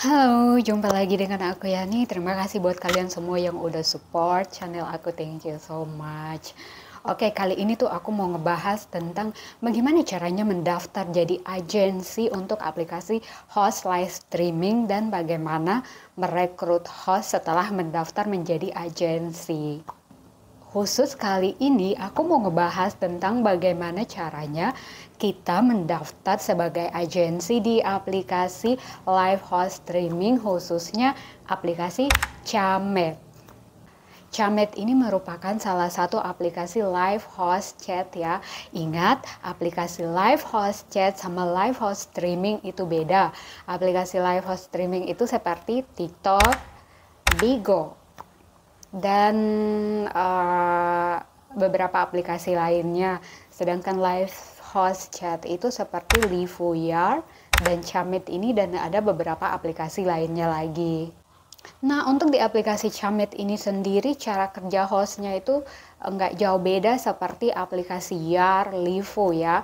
Halo, jumpa lagi dengan aku Yani. Terima kasih buat kalian semua yang udah support channel aku. Thank you so much. Oke, kali ini tuh aku mau ngebahas tentang bagaimana caranya mendaftar jadi agensi untuk aplikasi host live streaming dan bagaimana merekrut host setelah mendaftar menjadi agensi. Khusus kali ini aku mau ngebahas tentang bagaimana caranya kita mendaftar sebagai agensi di aplikasi live host streaming, khususnya aplikasi Camet. Camet ini merupakan salah satu aplikasi live host chat ya. Ingat, aplikasi live host chat sama live host streaming itu beda. Aplikasi live host streaming itu seperti TikTok, Bigo, dan beberapa aplikasi lainnya. Sedangkan live host chat itu seperti Livooyar dan Camet ini, dan ada beberapa aplikasi lainnya lagi. Nah, untuk di aplikasi Camet ini sendiri, cara kerja hostnya itu nggak jauh beda seperti aplikasi Yar, Livo ya.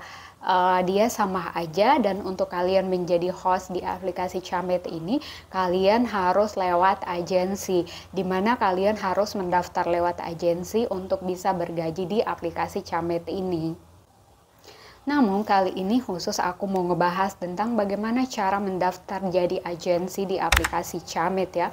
Dia sama aja, dan untuk kalian menjadi host di aplikasi Camet ini, kalian harus lewat agensi, dimana kalian harus mendaftar lewat agensi untuk bisa bergaji di aplikasi Camet ini. Namun kali ini khusus aku mau ngebahas tentang bagaimana cara mendaftar jadi agensi di aplikasi Camet ya.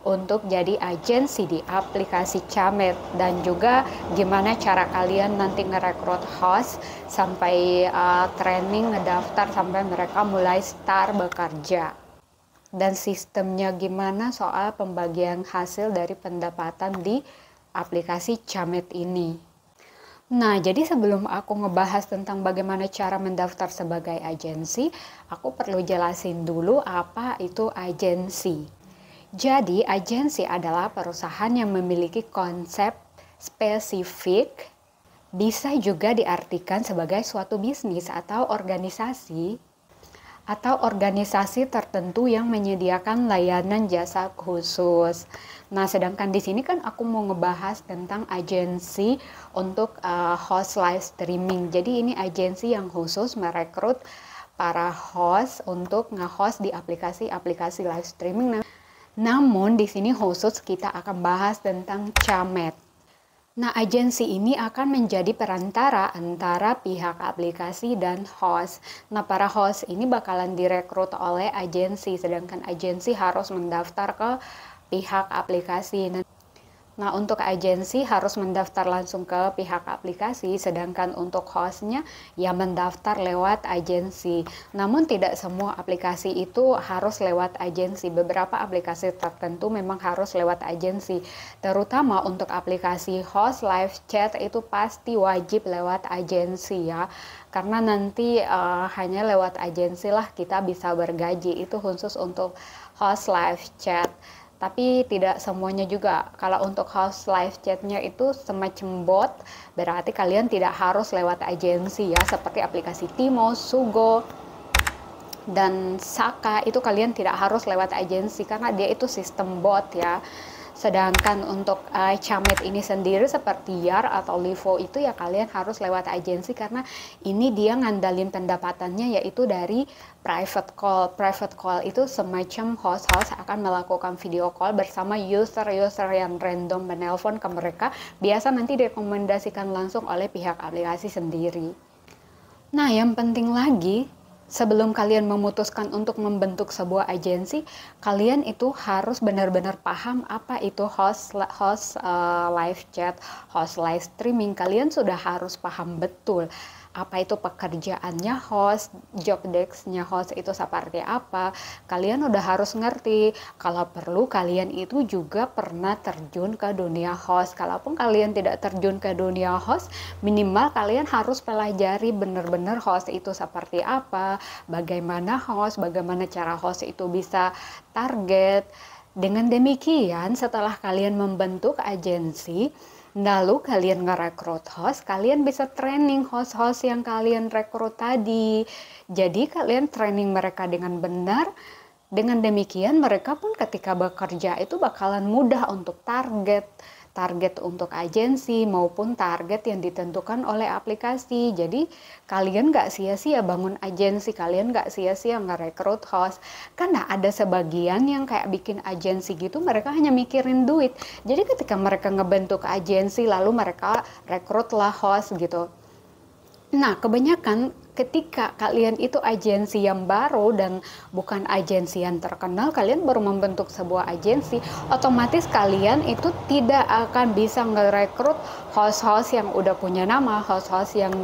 Untuk jadi agensi di aplikasi Camet, dan juga gimana cara kalian nanti ngerekrut host sampai training, ngedaftar sampai mereka mulai start bekerja. Dan sistemnya gimana soal pembagian hasil dari pendapatan di aplikasi Camet ini. Nah, jadi sebelum aku ngebahas tentang bagaimana cara mendaftar sebagai agensi, aku perlu jelasin dulu apa itu agensi. Jadi, agensi adalah perusahaan yang memiliki konsep spesifik, bisa juga diartikan sebagai suatu bisnis atau organisasi tertentu yang menyediakan layanan jasa khusus. Nah, sedangkan di sini kan aku mau ngebahas tentang agensi untuk host live streaming. Jadi ini agensi yang khusus merekrut para host untuk nge-host di aplikasi-aplikasi live streaming. Namun di sini khusus kita akan bahas tentang Camet. Nah, agensi ini akan menjadi perantara antara pihak aplikasi dan host. Nah, para host ini bakalan direkrut oleh agensi, sedangkan agensi harus mendaftar ke pihak aplikasi. Nah, untuk agensi harus mendaftar langsung ke pihak aplikasi, sedangkan untuk hostnya ya mendaftar lewat agensi. Namun tidak semua aplikasi itu harus lewat agensi. Beberapa aplikasi tertentu memang harus lewat agensi. Terutama untuk aplikasi host live chat itu pasti wajib lewat agensi ya. Karena nanti hanya lewat agensi lah kita bisa bergaji. Itu khusus untuk host live chat. Tapi tidak semuanya juga. Kalau untuk host live chatnya itu semacam bot, berarti kalian tidak harus lewat agensi ya, seperti aplikasi Timo, Sugo, dan Saka itu kalian tidak harus lewat agensi karena dia itu sistem bot ya. Sedangkan untuk Camet ini sendiri seperti Yar atau Livo itu ya kalian harus lewat agensi karena ini dia ngandalin pendapatannya yaitu dari private call. Private call itu semacam host-host akan melakukan video call bersama user-user yang random menelpon ke mereka. Biasa nanti direkomendasikan langsung oleh pihak aplikasi sendiri. Nah, yang penting lagi, sebelum kalian memutuskan untuk membentuk sebuah agensi, kalian itu harus benar-benar paham apa itu host live chat, host live streaming. Kalian sudah harus paham betul apa itu pekerjaannya host, job desk-nya host itu seperti apa. Kalian udah harus ngerti. Kalau perlu kalian itu juga pernah terjun ke dunia host. Kalaupun kalian tidak terjun ke dunia host, minimal kalian harus pelajari benar-benar host itu seperti apa, bagaimana cara host itu bisa target. Dengan demikian, setelah kalian membentuk agensi, lalu kalian ngerekrut host, kalian bisa training host-host yang kalian rekrut tadi. Jadi kalian training mereka dengan benar. Dengan demikian mereka pun ketika bekerja itu bakalan mudah untuk target. target untuk agensi maupun target yang ditentukan oleh aplikasi. Jadi kalian nggak sia-sia bangun agensi, kalian nggak sia-sia ngerekrut host. Karena ada sebagian yang kayak bikin agensi gitu, mereka hanya mikirin duit. Jadi ketika mereka ngebentuk agensi lalu mereka rekrutlah host gitu. Nah, kebanyakan ketika kalian itu agensi yang baru dan bukan agensi yang terkenal, kalian baru membentuk sebuah agensi, otomatis kalian itu tidak akan bisa ngerekrut host-host yang udah punya nama, host-host yang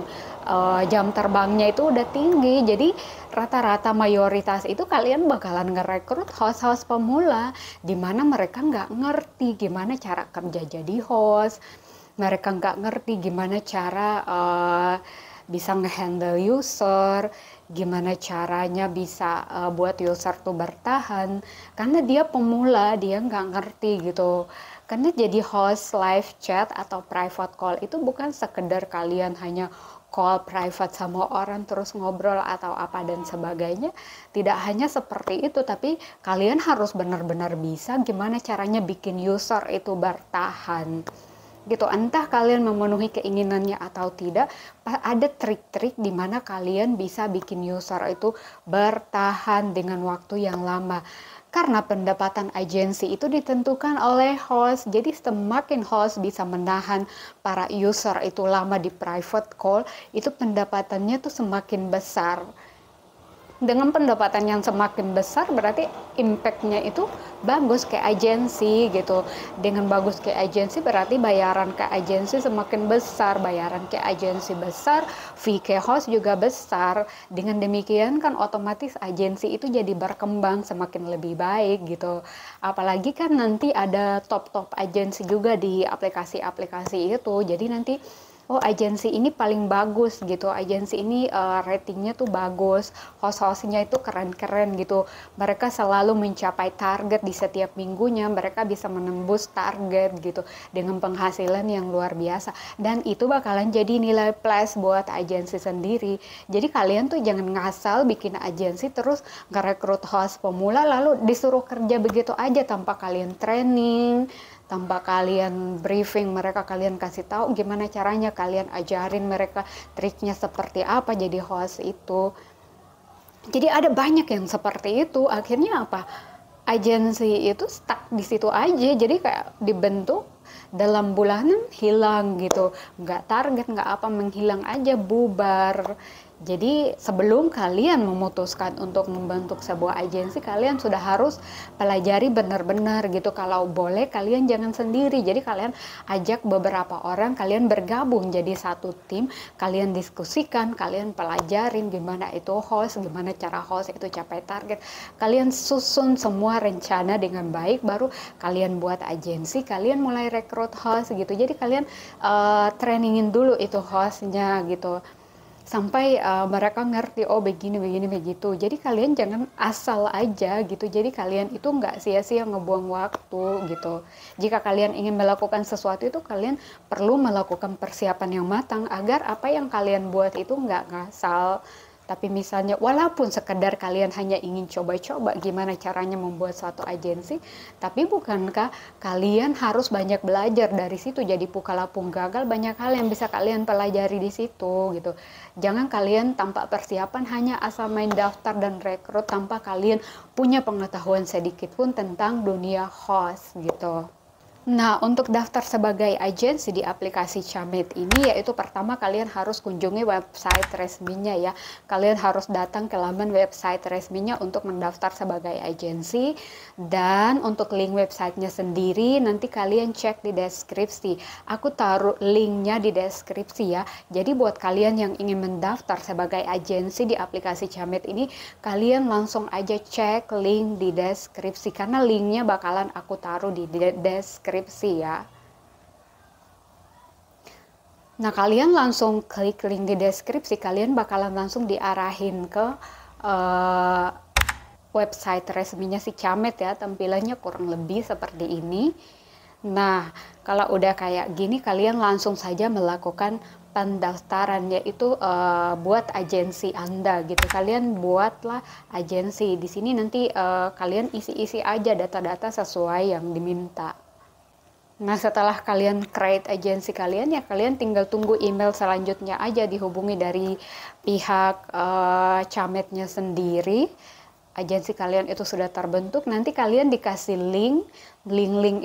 jam terbangnya itu udah tinggi. Jadi rata-rata mayoritas itu kalian bakalan ngerekrut host-host pemula, di mana mereka nggak ngerti gimana cara kerja jadi host, mereka nggak ngerti gimana cara bisa ngehandle user, gimana caranya bisa buat user tuh bertahan, karena dia pemula, dia nggak ngerti gitu. Karena jadi host live chat atau private call itu bukan sekedar kalian hanya call private sama orang terus ngobrol atau apa dan sebagainya. Tidak hanya seperti itu, tapi kalian harus benar-benar bisa gimana caranya bikin user itu bertahan gitu. Entah kalian memenuhi keinginannya atau tidak, ada trik-trik di mana kalian bisa bikin user itu bertahan dengan waktu yang lama. Karena pendapatan agensi itu ditentukan oleh host. Jadi semakin host bisa menahan para user itu lama di private call, itu pendapatannya tuh semakin besar. Dengan pendapatan yang semakin besar berarti impact-nya itu bagus ke agensi gitu. Dengan bagus ke agensi berarti bayaran ke agensi semakin besar, bayaran ke agensi besar, fee ke host juga besar. Dengan demikian kan otomatis agensi itu jadi berkembang semakin lebih baik gitu. Apalagi kan nanti ada top-top agensi juga di aplikasi-aplikasi itu. Jadi nanti oh agensi ini paling bagus gitu, agensi ini ratingnya tuh bagus, host-hostnya itu keren-keren gitu, mereka selalu mencapai target di setiap minggunya, mereka bisa menembus target gitu dengan penghasilan yang luar biasa, dan itu bakalan jadi nilai plus buat agensi sendiri. Jadi kalian tuh jangan ngasal bikin agensi terus ngerekrut host pemula lalu disuruh kerja begitu aja tanpa kalian training, tanpa kalian briefing mereka, kalian kasih tahu gimana caranya, kalian ajarin mereka triknya seperti apa jadi host itu. Jadi ada banyak yang seperti itu, akhirnya apa? Agensi itu stuck di situ aja, jadi kayak dibentuk dalam bulanan hilang gitu, nggak target, nggak apa, menghilang aja, bubar. Jadi sebelum kalian memutuskan untuk membentuk sebuah agensi, kalian sudah harus pelajari benar-benar gitu. Kalau boleh kalian jangan sendiri, jadi kalian ajak beberapa orang, kalian bergabung jadi satu tim, kalian diskusikan, kalian pelajarin gimana itu host, gimana cara host itu capai target, kalian susun semua rencana dengan baik, baru kalian buat agensi, kalian mulai rekrut host gitu. Jadi kalian trainingin dulu itu hostnya gitu, sampai mereka ngerti, oh begini begitu. Jadi kalian jangan asal aja gitu, jadi kalian itu nggak sia-sia ngebuang waktu gitu. Jika kalian ingin melakukan sesuatu itu, kalian perlu melakukan persiapan yang matang agar apa yang kalian buat itu nggak ngasal. Tapi misalnya walaupun sekedar kalian hanya ingin coba-coba gimana caranya membuat suatu agensi, tapi bukankah kalian harus banyak belajar dari situ? Jadi pukalapung gagal, banyak hal yang bisa kalian pelajari di situ gitu. Jangan kalian tanpa persiapan hanya asal main daftar dan rekrut tanpa kalian punya pengetahuan sedikit pun tentang dunia host gitu. Nah, untuk daftar sebagai agensi di aplikasi Camet ini, yaitu pertama kalian harus kunjungi website resminya ya. Kalian harus datang ke laman website resminya untuk mendaftar sebagai agensi. Dan untuk link websitenya sendiri, nanti kalian cek di deskripsi. Aku taruh linknya di deskripsi ya. Jadi buat kalian yang ingin mendaftar sebagai agensi di aplikasi Camet ini, kalian langsung aja cek link di deskripsi. Karena linknya bakalan aku taruh di deskripsi ya. Nah, kalian langsung klik link di deskripsi, kalian bakalan langsung diarahin ke website resminya si Camet ya. Tampilannya kurang lebih seperti ini. Nah, kalau udah kayak gini, kalian langsung saja melakukan pendaftaran, yaitu buat agensi Anda gitu. Kalian buatlah agensi. Di sini nanti kalian isi-isi aja data-data sesuai yang diminta. Nah, setelah kalian create agensi kalian, ya kalian tinggal tunggu email selanjutnya aja, dihubungi dari pihak cametnya sendiri. Agensi kalian itu sudah terbentuk, nanti kalian dikasih link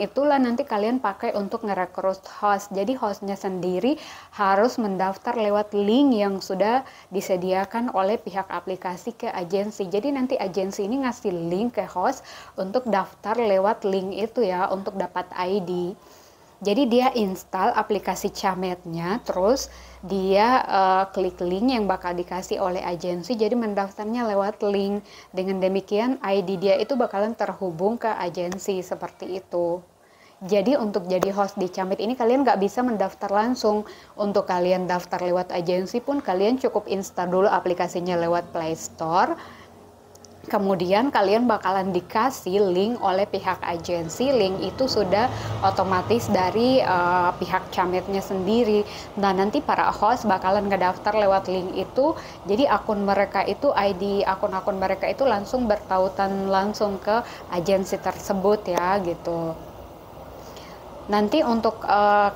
itulah nanti kalian pakai untuk ngerekrut host. Jadi hostnya sendiri harus mendaftar lewat link yang sudah disediakan oleh pihak aplikasi ke agensi. Jadi nanti agensi ini ngasih link ke host untuk daftar lewat link itu ya, untuk dapat ID. Jadi dia install aplikasi Cametnya, terus dia klik link yang bakal dikasih oleh agensi, jadi mendaftarnya lewat link. Dengan demikian ID dia itu bakalan terhubung ke agensi, seperti itu. Jadi untuk jadi host di Camet ini kalian nggak bisa mendaftar langsung. Untuk kalian daftar lewat agensi pun kalian cukup install dulu aplikasinya lewat Play Store. Kemudian kalian bakalan dikasih link oleh pihak agensi. Link itu sudah otomatis dari pihak Cametnya sendiri. Nah, nanti para host bakalan ngedaftar lewat link itu. Jadi akun mereka itu, ID akun-akun mereka itu langsung bertautan langsung ke agensi tersebut ya, gitu. Nanti untuk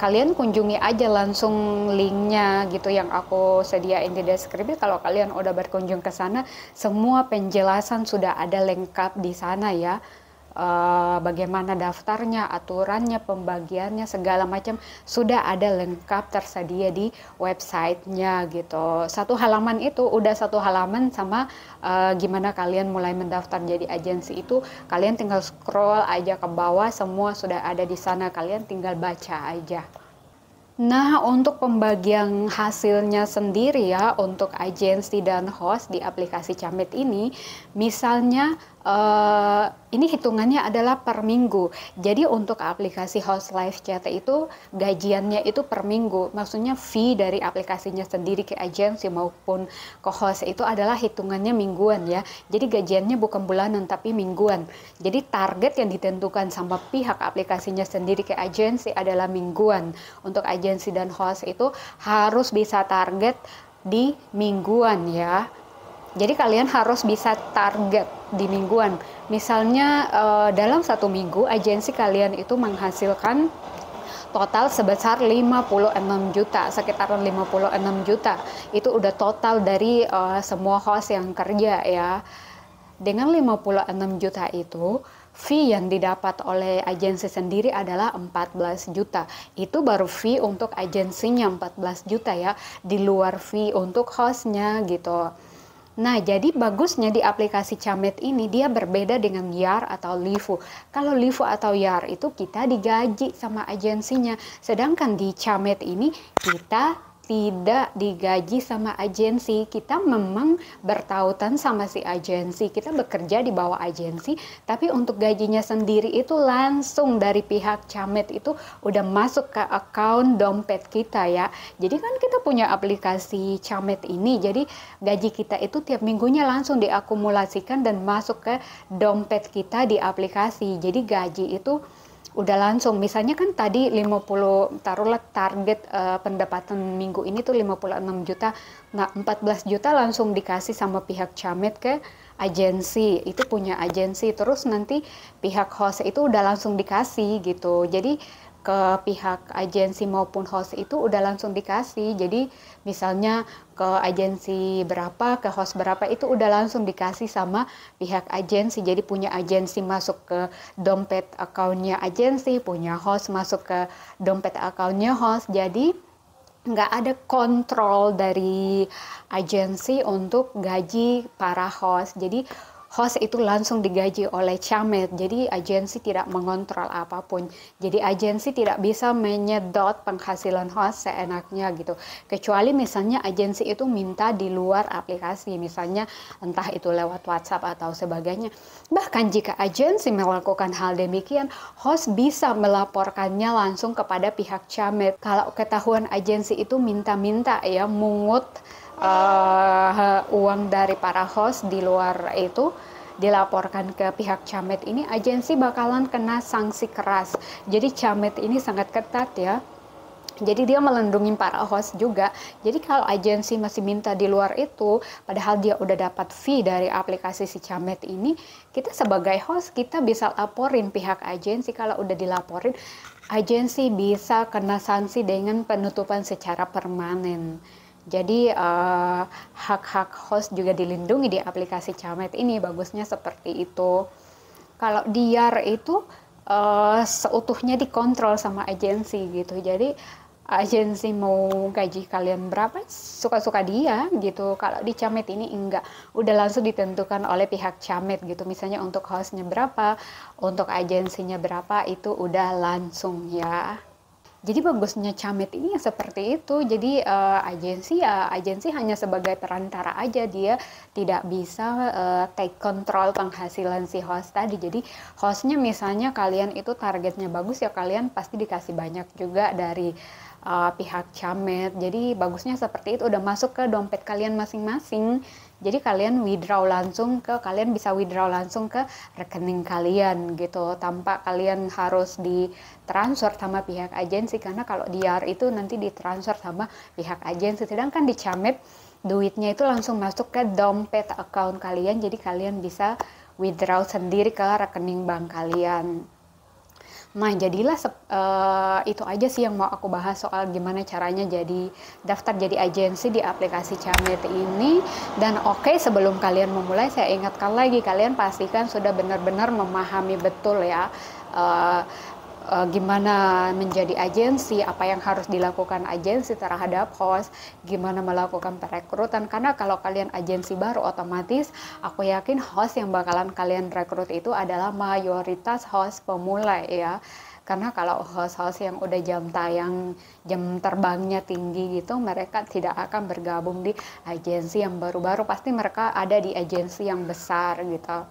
kalian kunjungi aja langsung linknya gitu yang aku sediain di deskripsi. Kalau kalian udah berkunjung ke sana, semua penjelasan sudah ada lengkap di sana ya. Bagaimana daftarnya, aturannya, pembagiannya, segala macam sudah ada lengkap tersedia di websitenya gitu. Satu halaman itu udah satu halaman sama gimana kalian mulai mendaftar jadi agensi itu. Kalian tinggal scroll aja ke bawah, semua sudah ada di sana, kalian tinggal baca aja. Nah, untuk pembagian hasilnya sendiri ya, untuk agensi dan host di aplikasi Camet ini, misalnya ini hitungannya adalah per minggu. Jadi untuk aplikasi host live chat itu gajiannya itu per minggu. Maksudnya fee dari aplikasinya sendiri ke agensi maupun ke host itu adalah hitungannya mingguan ya. Jadi gajiannya bukan bulanan tapi mingguan. Jadi target yang ditentukan sama pihak aplikasinya sendiri ke agensi adalah mingguan. Untuk agensi dan host itu harus bisa target di mingguan ya. Jadi kalian harus bisa target di mingguan. Misalnya dalam satu minggu agensi kalian itu menghasilkan total sebesar 56 juta, sekitaran 56 juta. Itu udah total dari semua host yang kerja ya. Dengan 56 juta itu, fee yang didapat oleh agensi sendiri adalah 14 juta. Itu baru fee untuk agensinya 14 juta ya, di luar fee untuk hostnya gitu. Nah, jadi bagusnya di aplikasi Camet ini dia berbeda dengan Yar atau Livu. Kalau Livu atau Yar itu kita digaji sama agensinya, sedangkan di Camet ini kita tidak digaji sama agensi. Kita memang bertautan sama si agensi, kita bekerja di bawah agensi, tapi untuk gajinya sendiri itu langsung dari pihak Camet itu udah masuk ke account dompet kita ya. Jadi kan kita punya aplikasi Camet ini, jadi gaji kita itu tiap minggunya langsung diakumulasikan dan masuk ke dompet kita di aplikasi. Jadi gaji itu udah langsung, misalnya kan tadi 50, taruhlah target pendapatan minggu ini tuh 56 juta. Nah, 14 juta langsung dikasih sama pihak Camet ke agensi, itu punya agensi. Terus nanti pihak host itu udah langsung dikasih gitu. Jadi ke pihak agensi maupun host itu udah langsung dikasih. Jadi misalnya ke agensi berapa, ke host berapa, itu udah langsung dikasih sama pihak agensi. Jadi punya agensi masuk ke dompet akunnya agensi, punya host masuk ke dompet akunnya host. Jadi nggak ada kontrol dari agensi untuk gaji para host. Jadi host itu langsung digaji oleh Camet, jadi agensi tidak mengontrol apapun. Jadi agensi tidak bisa menyedot penghasilan host seenaknya gitu. Kecuali misalnya agensi itu minta di luar aplikasi, misalnya entah itu lewat WhatsApp atau sebagainya. Bahkan jika agensi melakukan hal demikian, host bisa melaporkannya langsung kepada pihak Camet. Kalau ketahuan agensi itu minta-minta ya, mungut uang dari para host di luar itu, dilaporkan ke pihak Camet ini, agensi bakalan kena sanksi keras. Jadi Camet ini sangat ketat ya. Jadi dia melindungi para host juga. Jadi kalau agensi masih minta di luar itu, padahal dia udah dapat fee dari aplikasi si Camet ini, kita sebagai host kita bisa laporin pihak agensi. Kalau udah dilaporin, agensi bisa kena sanksi dengan penutupan secara permanen. Jadi hak-hak host juga dilindungi di aplikasi Camet ini, bagusnya seperti itu. Kalau Diar itu seutuhnya dikontrol sama agensi gitu. Jadi agensi mau gaji kalian berapa suka-suka dia gitu. Kalau di Camet ini enggak, udah langsung ditentukan oleh pihak Camet gitu. Misalnya untuk hostnya berapa, untuk agensinya berapa, itu udah langsung ya. Jadi bagusnya Camet ini ya seperti itu. Jadi agensi hanya sebagai perantara aja, dia tidak bisa take control penghasilan si host tadi. Jadi hostnya misalnya kalian itu targetnya bagus ya, kalian pasti dikasih banyak juga dari pihak Camet. Jadi bagusnya seperti itu, udah masuk ke dompet kalian masing-masing. Jadi kalian bisa withdraw langsung ke rekening kalian gitu, tanpa kalian harus ditransfer sama pihak agensi, karena kalau Diar itu nanti ditransfer sama pihak agensi. Sedangkan di Camet duitnya itu langsung masuk ke dompet account kalian, jadi kalian bisa withdraw sendiri ke rekening bank kalian. Nah, jadilah itu aja sih yang mau aku bahas soal gimana caranya daftar jadi agensi di aplikasi Camet ini. Dan oke, sebelum kalian memulai, saya ingatkan lagi, kalian pastikan sudah benar-benar memahami betul ya gimana menjadi agensi, apa yang harus dilakukan agensi terhadap host, gimana melakukan perekrutan. Karena kalau kalian agensi baru, otomatis aku yakin host yang bakalan kalian rekrut itu adalah mayoritas host pemula ya. Karena kalau host-host yang udah jam terbangnya tinggi gitu, mereka tidak akan bergabung di agensi yang baru-baru, pasti mereka ada di agensi yang besar gitu.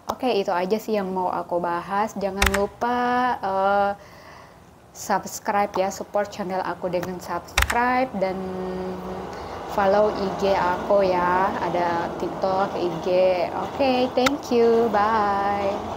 Oke, itu aja sih yang mau aku bahas. Jangan lupa subscribe ya, support channel aku dengan subscribe dan follow IG aku ya, ada TikTok, IG. Oke, thank you, bye.